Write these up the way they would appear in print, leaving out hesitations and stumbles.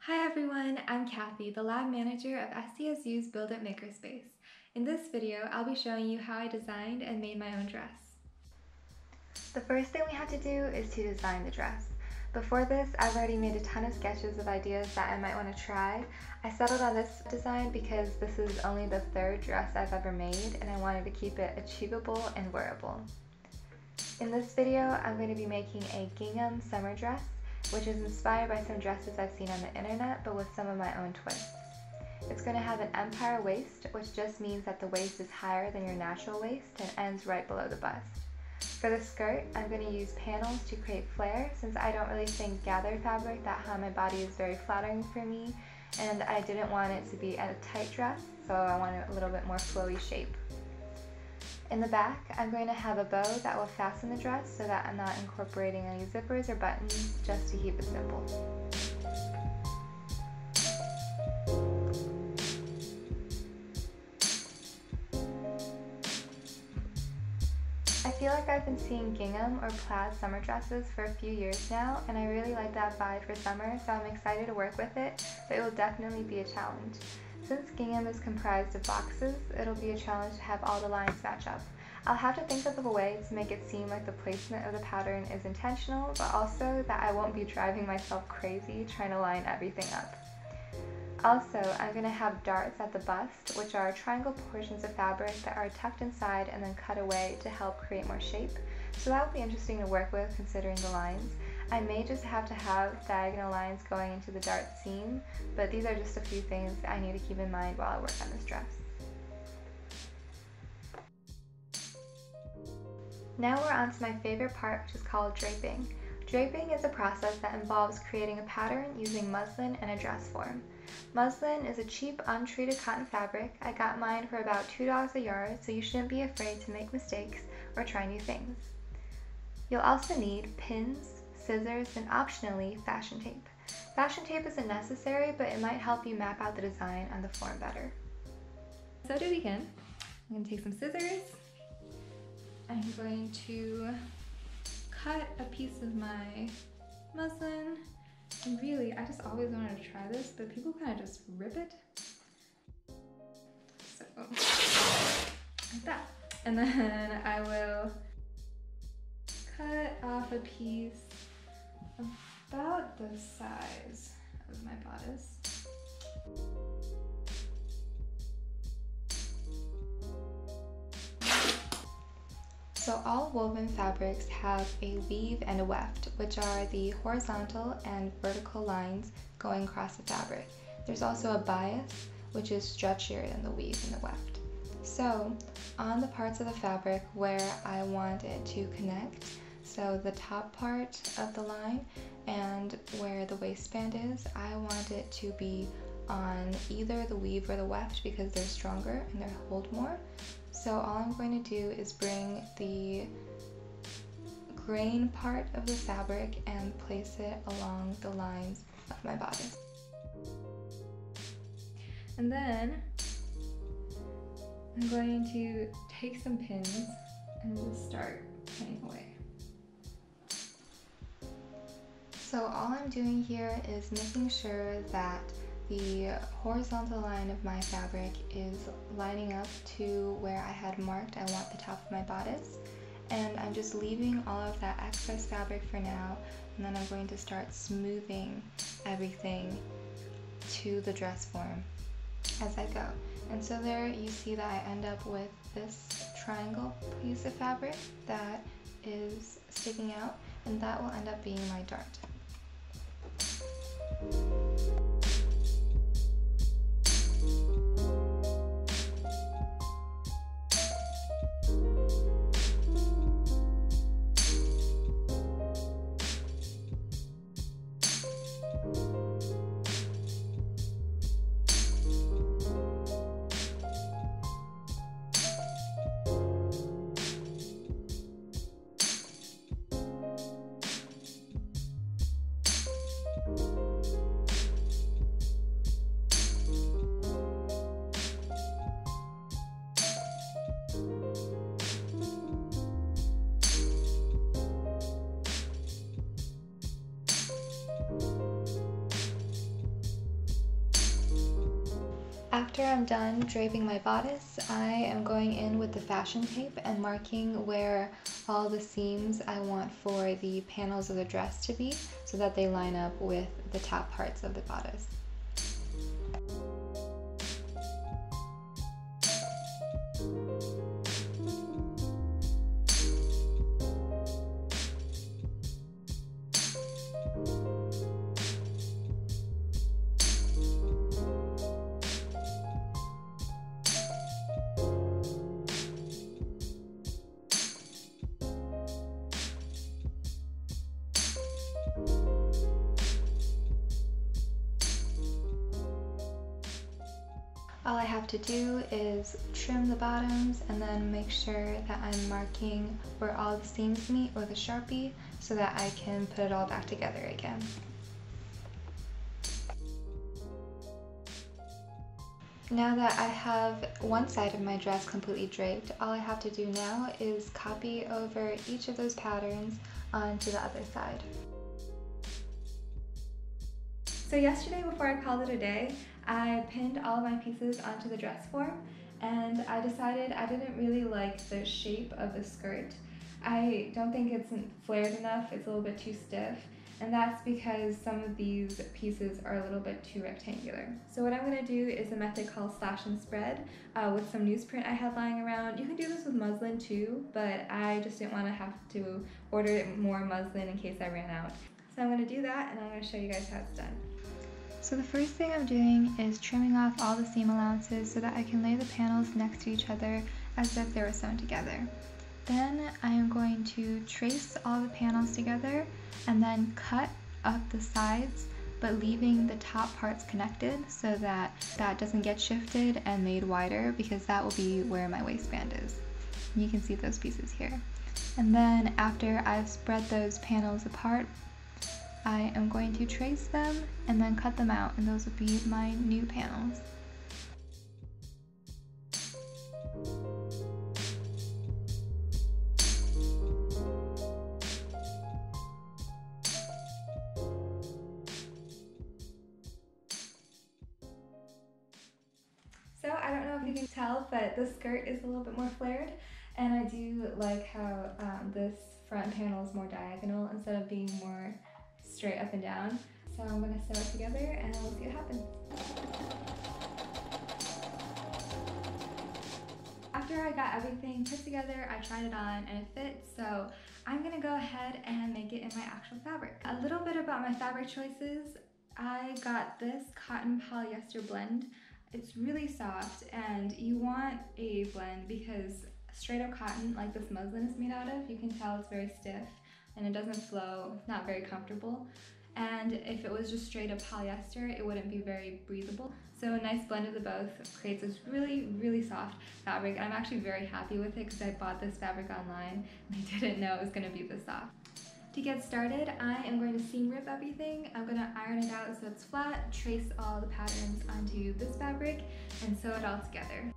Hi everyone, I'm Kathy, the lab manager of SDSU's BuildIt Makerspace. In this video, I'll be showing you how I designed and made my own dress. The first thing we have to do is to design the dress. Before this, I've already made a ton of sketches of ideas that I might want to try. I settled on this design because this is only the third dress I've ever made and I wanted to keep it achievable and wearable. In this video, I'm going to be making a gingham summer dress, which is inspired by some dresses I've seen on the internet, but with some of my own twists. It's going to have an empire waist, which just means that the waist is higher than your natural waist and ends right below the bust. For the skirt, I'm going to use panels to create flare, since I don't really think gathered fabric that high on my body is very flattering for me, and I didn't want it to be a tight dress, so I wanted a little bit more flowy shape. In the back, I'm going to have a bow that will fasten the dress so that I'm not incorporating any zippers or buttons, just to keep it simple. I feel like I've been seeing gingham or plaid summer dresses for a few years now, and I really like that vibe for summer, so I'm excited to work with it, but it will definitely be a challenge. Since gingham is comprised of boxes, it'll be a challenge to have all the lines match up. I'll have to think of a way to make it seem like the placement of the pattern is intentional, but also that I won't be driving myself crazy trying to line everything up. Also, I'm going to have darts at the bust, which are triangle portions of fabric that are tucked inside and then cut away to help create more shape, so that will be interesting to work with considering the lines. I may just have to have diagonal lines going into the dart seam, but these are just a few things I need to keep in mind while I work on this dress. Now we're on to my favorite part, which is called draping. Draping is a process that involves creating a pattern using muslin and a dress form. Muslin is a cheap, untreated cotton fabric. I got mine for about $2 a yard, so you shouldn't be afraid to make mistakes or try new things. You'll also need pins, scissors, and optionally fashion tape. Fashion tape isn't necessary, but it might help you map out the design on the form better. So to begin, I'm going to take some scissors. I'm going to cut a piece of my muslin. And really, I just always wanted to try this, but people kind of just rip it. So, like that. And then I will cut off a piece about the size of my bodice. So all woven fabrics have a weave and a weft, which are the horizontal and vertical lines going across the fabric. There's also a bias, which is stretchier than the weave and the weft. So on the parts of the fabric where I want it to connect, so the top part of the line and where the waistband is, I want it to be on either the weave or the weft because they're stronger and they hold more. So all I'm going to do is bring the grain part of the fabric and place it along the lines of my bodice. And then I'm going to take some pins and just start pinning away. So all I'm doing here is making sure that the horizontal line of my fabric is lining up to where I had marked I want the top of my bodice, and I'm just leaving all of that excess fabric for now, and then I'm going to start smoothing everything to the dress form as I go. And so there you see that I end up with this triangle piece of fabric that is sticking out, and that will end up being my dart. After I'm done draping my bodice, I am going in with the fashion tape and marking where all the seams I want for the panels of the dress to be so that they line up with the top parts of the bodice. All I have to do is trim the bottoms and then make sure that I'm marking where all the seams meet with a Sharpie so that I can put it all back together again. Now that I have one side of my dress completely draped, all I have to do now is copy over each of those patterns onto the other side. So yesterday, before I called it a day, I pinned all of my pieces onto the dress form, and I decided I didn't really like the shape of the skirt. I don't think it's flared enough, it's a little bit too stiff, and that's because some of these pieces are a little bit too rectangular. So what I'm going to do is a method called slash and spread with some newsprint I had lying around. You can do this with muslin too, but I just didn't want to have to order more muslin in case I ran out. So I'm going to do that, and I'm going to show you guys how it's done. So the first thing I'm doing is trimming off all the seam allowances so that I can lay the panels next to each other as if they were sewn together. Then I am going to trace all the panels together and then cut up the sides, but leaving the top parts connected so that that doesn't get shifted and made wider, because that will be where my waistband is. And you can see those pieces here. And then after I've spread those panels apart, I am going to trace them and then cut them out, and those will be my new panels. So I don't know if you can tell, but the skirt is a little bit more flared, and I do like how this front panel is more diagonal instead of being more straight up and down. So I'm going to sew it together and we'll see what happens. After I got everything put together, I tried it on and it fit, so I'm going to go ahead and make it in my actual fabric. A little bit about my fabric choices. I got this cotton polyester blend. It's really soft, and you want a blend because straight up cotton like this muslin is made out of, you can tell it's very stiff and it doesn't flow, it's not very comfortable. And if it was just straight up polyester, it wouldn't be very breathable. So a nice blend of the both creates this really, really soft fabric. I'm actually very happy with it because I bought this fabric online and I didn't know it was gonna be this soft. To get started, I am going to seam rip everything. I'm going to iron it out so it's flat, trace all the patterns onto this fabric, and sew it all together.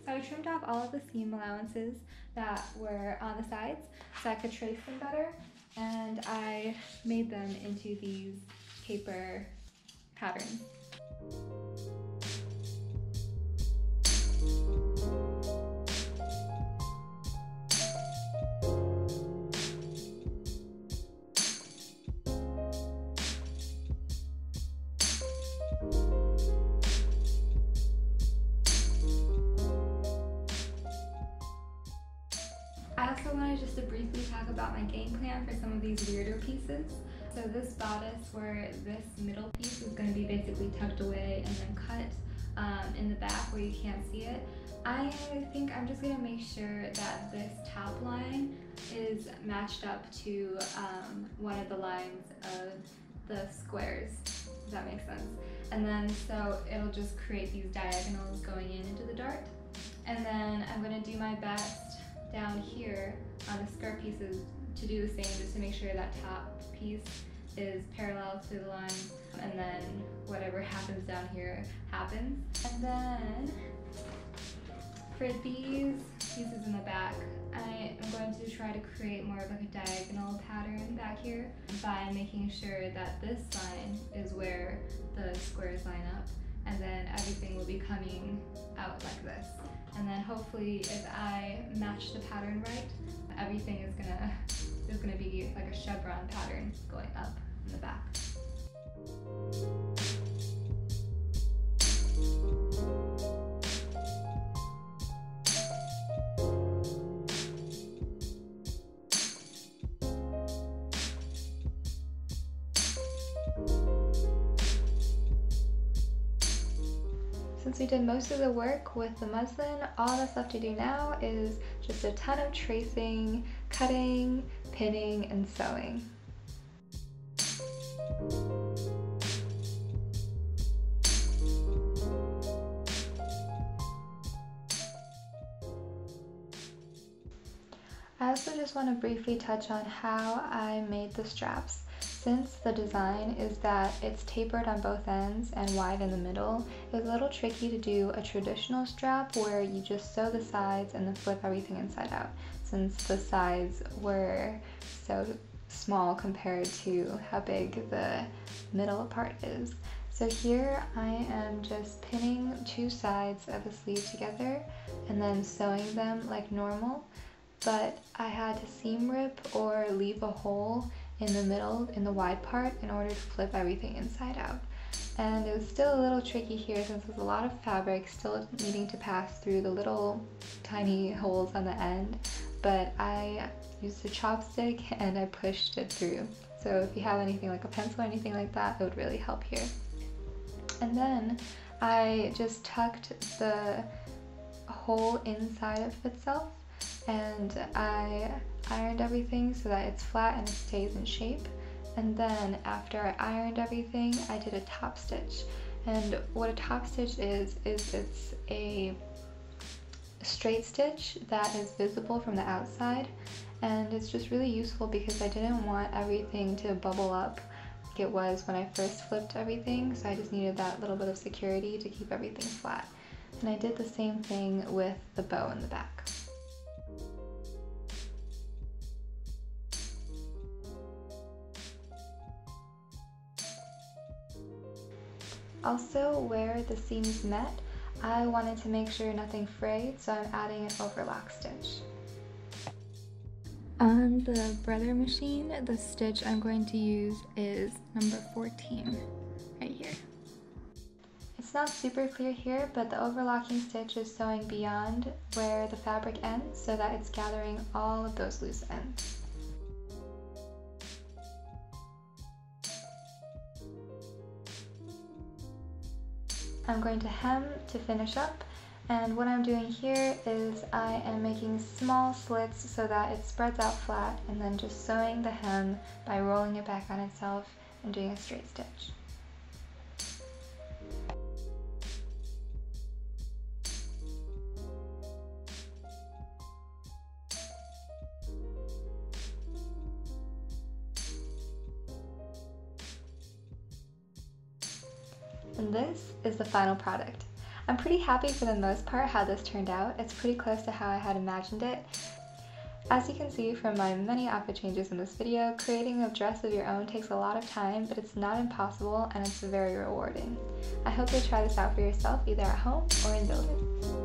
So I trimmed off all of the seam allowances that were on the sides so I could trace them better, and I made them into these paper patterns. briefly talk about my game plan for some of these weirder pieces. So this bodice, where this middle piece is going to be basically tucked away and then cut in the back where you can't see it, I think I'm just going to make sure that this top line is matched up to one of the lines of the squares, if that makes sense. And then so it'll just create these diagonals going into the dart. And then I'm going to do my best down here on the skirt pieces to do the same, just to make sure that top piece is parallel to the line, and then whatever happens down here happens. And then for these pieces in the back, I am going to try to create more of like a diagonal pattern back here by making sure that this line is where the squares line up, and then everything will be coming out like this. And then hopefully if I match the pattern right, everything is gonna be like a chevron pattern going up in the back. Since we did most of the work with the muslin, all that's left to do now is just a ton of tracing, cutting, pinning, and sewing. I also just want to briefly touch on how I made the straps. Since the design is that it's tapered on both ends and wide in the middle, it was a little tricky to do a traditional strap where you just sew the sides and then flip everything inside out, since the sides were so small compared to how big the middle part is. So here I am just pinning two sides of the sleeve together and then sewing them like normal, but I had to seam rip or leave a hole in the middle, in the wide part, in order to flip everything inside out. And it was still a little tricky here since there's a lot of fabric still needing to pass through the little tiny holes on the end, but I used a chopstick and I pushed it through. So if you have anything like a pencil or anything like that, it would really help here. And then I just tucked the hole inside of itself, and I ironed everything so that it's flat and it stays in shape. And then after I ironed everything, I did a top stitch. And what a top stitch is it's a straight stitch that is visible from the outside, and it's just really useful because I didn't want everything to bubble up like it was when I first flipped everything, so I just needed that little bit of security to keep everything flat. And I did the same thing with the bow in the back. Also, where the seams met, I wanted to make sure nothing frayed, so I'm adding an overlock stitch. On the breather machine, the stitch I'm going to use is number 14, right here. It's not super clear here, but the overlocking stitch is sewing beyond where the fabric ends so that it's gathering all of those loose ends. I'm going to hem to finish up, and what I'm doing here is I am making small slits so that it spreads out flat, and then just sewing the hem by rolling it back on itself and doing a straight stitch. And this is the final product. I'm pretty happy for the most part how this turned out. It's pretty close to how I had imagined it. As you can see from my many outfit changes in this video, creating a dress of your own takes a lot of time, but it's not impossible and it's very rewarding. I hope you'll try this out for yourself either at home or in BuildIt.